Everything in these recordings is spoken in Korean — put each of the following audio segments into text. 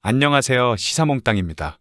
안녕하세요. 시사몽땅입니다.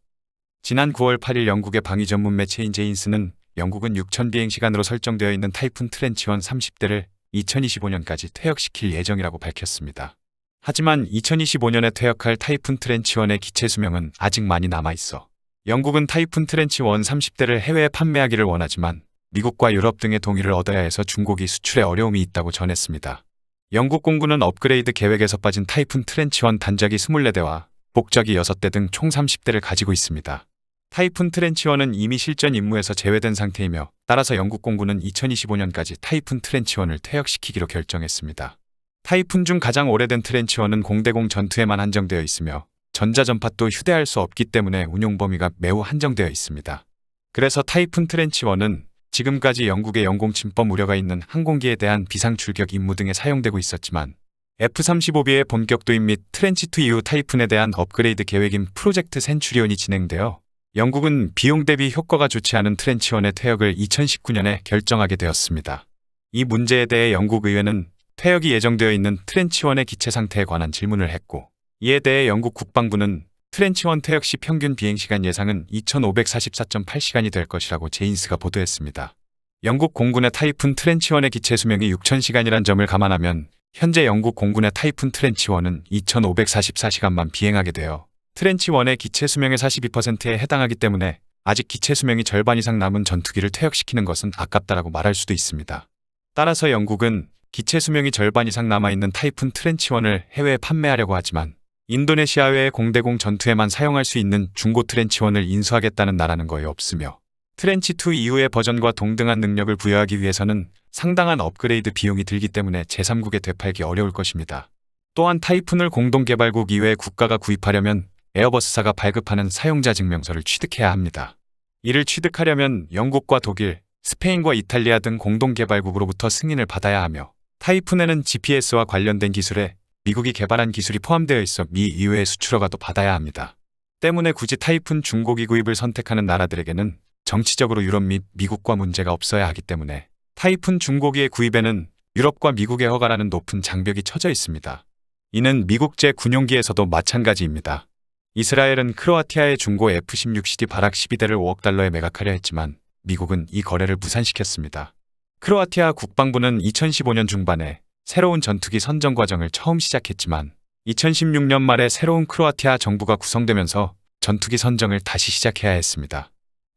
지난 9월 8일 영국의 방위 전문 매체인 제인스는 영국은 6천 비행시간으로 설정되어 있는 타이푼 트렌치원 30대를 2025년까지 퇴역시킬 예정이라고 밝혔습니다. 하지만 2025년에 퇴역할 타이푼 트렌치원의 기체 수명은 아직 많이 남아있어 영국은 타이푼 트렌치원 30대를 해외에 판매하기를 원하지만 미국과 유럽 등의 동의를 얻어야 해서 중국이 수출에 어려움이 있다고 전했습니다. 영국 공군은 업그레이드 계획에서 빠진 타이푼 트렌치원 단작이 24대와 복작이 6대 등 총 30대를 가지고 있습니다. 타이푼 트렌치원은 이미 실전 임무에서 제외된 상태이며 따라서 영국 공군은 2025년까지 타이푼 트렌치원을 퇴역시키기로 결정했습니다. 타이푼 중 가장 오래된 트렌치원은 공대공 전투에만 한정되어 있으며 전자전파도 휴대할 수 없기 때문에 운용 범위가 매우 한정되어 있습니다. 그래서 타이푼 트렌치원은 지금까지 영국의 영공 침범 우려가 있는 항공기에 대한 비상 출격 임무 등에 사용되고 있었지만 F-35B의 본격 도입 및 트렌치2 이후 타이푼에 대한 업그레이드 계획인 프로젝트 센츄리온이 진행되어 영국은 비용 대비 효과가 좋지 않은 트렌치원의 퇴역을 2019년에 결정하게 되었습니다. 이 문제에 대해 영국 의회는 퇴역이 예정되어 있는 트렌치원의 기체 상태에 관한 질문을 했고 이에 대해 영국 국방부는 트렌치원 퇴역 시 평균 비행시간 예상은 2544.8시간이 될 것이라고 제인스가 보도했습니다. 영국 공군의 타이푼 트렌치원의 기체 수명이 6000시간이란 점을 감안하면 현재 영국 공군의 타이푼 트렌치1은 2544시간만 비행하게 되어 트렌치1의 기체 수명의 42%에 해당하기 때문에 아직 기체 수명이 절반 이상 남은 전투기를 퇴역시키는 것은 아깝다라고 말할 수도 있습니다. 따라서 영국은 기체 수명이 절반 이상 남아있는 타이푼 트렌치1을 해외에 판매하려고 하지만 인도네시아 외의 공대공 전투에만 사용할 수 있는 중고 트렌치1을 인수하겠다는 나라는 거의 없으며 트렌치2 이후의 버전과 동등한 능력을 부여하기 위해서는 상당한 업그레이드 비용이 들기 때문에 제3국에 되팔기 어려울 것입니다. 또한 타이푼을 공동개발국 이외의 국가가 구입하려면 에어버스사가 발급하는 사용자 증명서를 취득해야 합니다. 이를 취득하려면 영국과 독일, 스페인과 이탈리아 등 공동개발국으로부터 승인을 받아야 하며 타이푼에는 GPS와 관련된 기술에 미국이 개발한 기술이 포함되어 있어 미 이외의 수출허가도 받아야 합니다. 때문에 굳이 타이푼 중고기 구입을 선택하는 나라들에게는 정치적으로 유럽 및 미국과 문제가 없어야 하기 때문에 타이푼 중고기의 구입에는 유럽과 미국의 허가라는 높은 장벽이 쳐져 있습니다. 이는 미국제 군용기에서도 마찬가지입니다. 이스라엘은 크로아티아의 중고 F-16CD 발악 12대를 5억 달러에 매각하려 했지만 미국은 이 거래를 무산시켰습니다. 크로아티아 국방부는 2015년 중반에 새로운 전투기 선정 과정을 처음 시작했지만 2016년 말에 새로운 크로아티아 정부가 구성되면서 전투기 선정을 다시 시작해야 했습니다.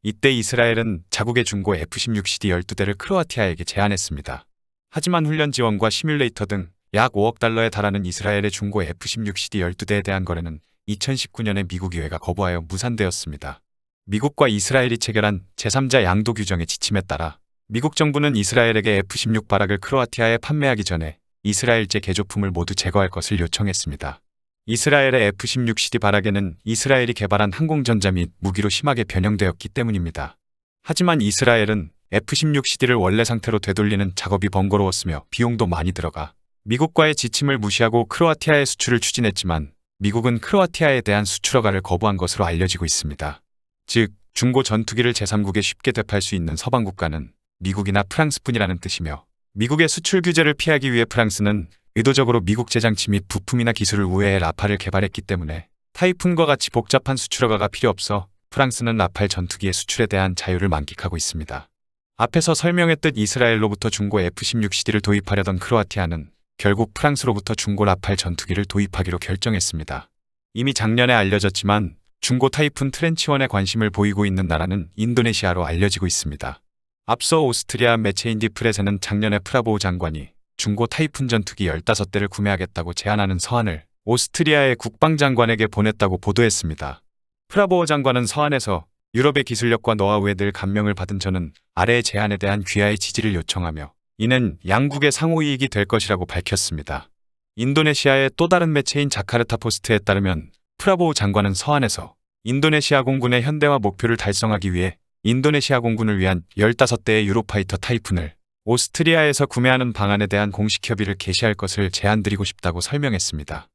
이때 이스라엘은 자국의 중고 F-16CD 12대를 크로아티아에게 제안했습니다. 하지만 훈련 지원과 시뮬레이터 등 약 5억 달러에 달하는 이스라엘의 중고 F-16CD 12대에 대한 거래는 2019년에 미국 의회가 거부하여 무산되었습니다. 미국과 이스라엘이 체결한 제3자 양도 규정의 지침에 따라 미국 정부는 이스라엘에게 F-16 발악을 크로아티아에 판매하기 전에 이스라엘제 개조품을 모두 제거할 것을 요청했습니다. 이스라엘의 F-16CD 발악에는 이스라엘이 개발한 항공전자 및 무기로 심하게 변형되었기 때문입니다. 하지만 이스라엘은 F-16CD를 원래 상태로 되돌리는 작업이 번거로웠으며 비용도 많이 들어가 미국과의 지침을 무시하고 크로아티아의 수출을 추진했지만 미국은 크로아티아에 대한 수출 허가를 거부한 것으로 알려지고 있습니다. 즉, 중고 전투기를 제3국에 쉽게 되팔 수 있는 서방 국가는 미국이나 프랑스뿐이라는 뜻이며 미국의 수출 규제를 피하기 위해 프랑스는 의도적으로 미국 제장치 및 부품이나 기술을 우회해 라팔을 개발했기 때문에 타이푼과 같이 복잡한 수출허가가 필요 없어 프랑스는 라팔 전투기의 수출에 대한 자유를 만끽하고 있습니다. 앞에서 설명했듯 이스라엘로부터 중고 F-16CD를 도입하려던 크로아티아는 결국 프랑스로부터 중고 라팔 전투기를 도입하기로 결정했습니다. 이미 작년에 알려졌지만 중고 타이푼 트렌치1에 관심을 보이고 있는 나라는 인도네시아로 알려지고 있습니다. 앞서 오스트리아 매체인 디프렛에는 작년에 프라보우 장관이 중고 타이푼 전투기 15대를 구매하겠다고 제안하는 서한을 오스트리아의 국방장관에게 보냈다고 보도했습니다. 프라보우 장관은 서한에서 유럽의 기술력과 노하우에 늘 감명을 받은 저는 아래의 제안에 대한 귀하의 지지를 요청하며 이는 양국의 상호이익이 될 것이라고 밝혔습니다. 인도네시아의 또 다른 매체인 자카르타 포스트에 따르면 프라보우 장관은 서한에서 인도네시아 공군의 현대화 목표를 달성하기 위해 인도네시아 공군을 위한 15대의 유로파이터 타이푼을 오스트리아에서 구매하는 방안에 대한 공식 협의를 개시할 것을 제안드리고 싶다고 설명했습니다.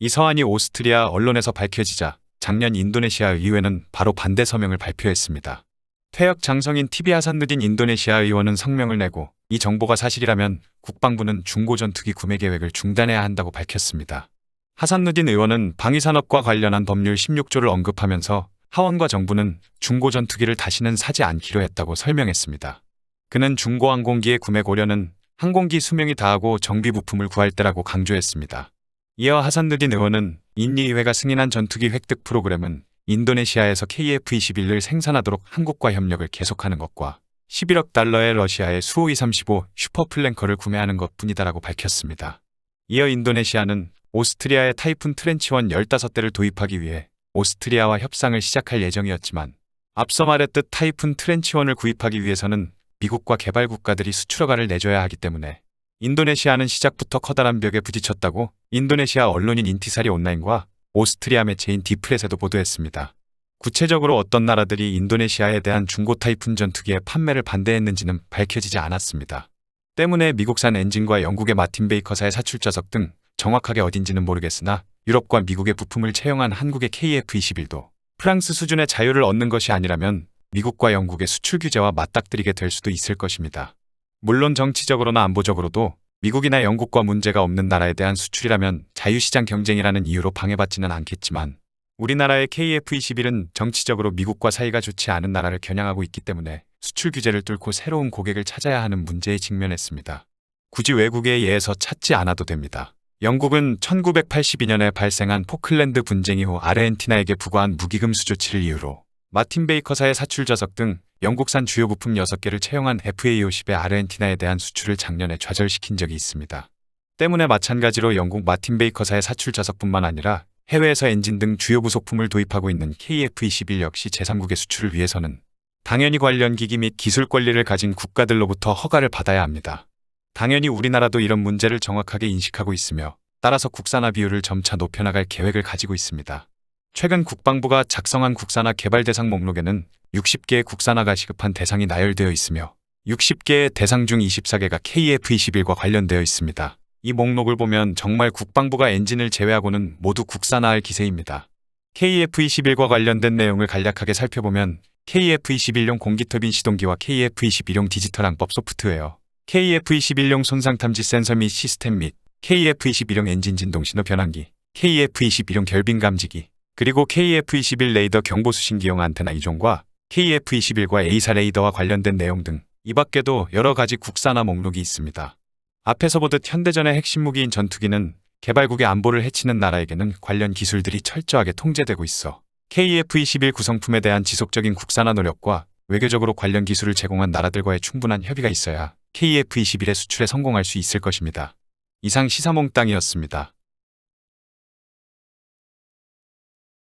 이 서한이 오스트리아 언론에서 밝혀지자 작년 인도네시아 의회는 바로 반대 서명을 발표했습니다. 퇴역 장성인 TV 하산누딘 인도네시아 의원은 성명을 내고 이 정보가 사실이라면 국방부는 중고 전투기 구매 계획을 중단해야 한다고 밝혔습니다. 하산누딘 의원은 방위산업과 관련한 법률 16조를 언급하면서 하원과 정부는 중고 전투기를 다시는 사지 않기로 했다고 설명했습니다. 그는 중고 항공기의 구매 고려는 항공기 수명이 다하고 정비 부품을 구할 때라고 강조했습니다. 이어 하산누딘 의원은 인리의회가 승인한 전투기 획득 프로그램은 인도네시아에서 KF-21을 생산하도록 한국과 협력을 계속하는 것과 11억 달러의 러시아의 수호이 35 슈퍼플랭커를 구매하는 것뿐이다라고 밝혔습니다. 이어 인도네시아는 오스트리아의 타이푼 트렌치1 15대를 도입하기 위해 오스트리아와 협상을 시작할 예정이었지만 앞서 말했듯 타이푼 트렌치1을 구입하기 위해서는 미국과 개발 국가들이 수출허가를 내줘야 하기 때문에 인도네시아는 시작부터 커다란 벽에 부딪혔다고 인도네시아 언론인 인티사리 온라인과 오스트리아 매체인 디프렛에도 보도했습니다. 구체적으로 어떤 나라들이 인도네시아에 대한 중고 타이푼 전투기의 판매를 반대했는지는 밝혀지지 않았습니다. 때문에 미국산 엔진과 영국의 마틴 베이커사의 사출자석 등 정확하게 어딘지는 모르겠으나 유럽과 미국의 부품을 채용한 한국의 KF-21도 프랑스 수준의 자유를 얻는 것이 아니라면 미국과 영국의 수출 규제와 맞닥뜨리게 될 수도 있을 것입니다. 물론 정치적으로나 안보적으로도 미국이나 영국과 문제가 없는 나라에 대한 수출이라면 자유시장 경쟁이라는 이유로 방해받지는 않겠지만 우리나라의 KF-21은 정치적으로 미국과 사이가 좋지 않은 나라를 겨냥하고 있기 때문에 수출 규제를 뚫고 새로운 고객을 찾아야 하는 문제에 직면했습니다. 굳이 외국에 의해서 찾지 않아도 됩니다. 영국은 1982년에 발생한 포클랜드 분쟁 이후 아르헨티나에게 부과한 무기금수 조치를 이유로 마틴 베이커사의 사출자석 등 영국산 주요 부품 6개를 채용한 FA50의 아르헨티나에 대한 수출을 작년에 좌절시킨 적이 있습니다. 때문에 마찬가지로 영국 마틴 베이커사의 사출자석뿐만 아니라 해외에서 엔진 등 주요 부속품을 도입하고 있는 KF-21 역시 제3국의 수출을 위해서는 당연히 관련 기기 및 기술 권리를 가진 국가들로부터 허가를 받아야 합니다. 당연히 우리나라도 이런 문제를 정확하게 인식하고 있으며 따라서 국산화 비율을 점차 높여나갈 계획을 가지고 있습니다. 최근 국방부가 작성한 국산화 개발 대상 목록에는 60개의 국산화가 시급한 대상이 나열되어 있으며 60개의 대상 중 24개가 KF-21과 관련되어 있습니다. 이 목록을 보면 정말 국방부가 엔진을 제외하고는 모두 국산화할 기세입니다. KF-21과 관련된 내용을 간략하게 살펴보면 KF-21용 공기터빈 시동기와 KF-21용 디지털 항법 소프트웨어, KF-21용 손상 탐지 센서 및 시스템 및 KF-21용 엔진 진동 신호 변환기, KF-21용 결빙 감지기, 그리고 KF-21 레이더 경보 수신기용 안테나 이종과 KF-21과 A사 레이더와 관련된 내용 등 이 밖에도 여러 가지 국산화 목록이 있습니다. 앞에서 보듯 현대전의 핵심 무기인 전투기는 개발국의 안보를 해치는 나라에게는 관련 기술들이 철저하게 통제되고 있어 KF-21 구성품에 대한 지속적인 국산화 노력과 외교적으로 관련 기술을 제공한 나라들과의 충분한 협의가 있어야 KF-21의 수출에 성공할 수 있을 것입니다. 이상 시사몽땅이었습니다.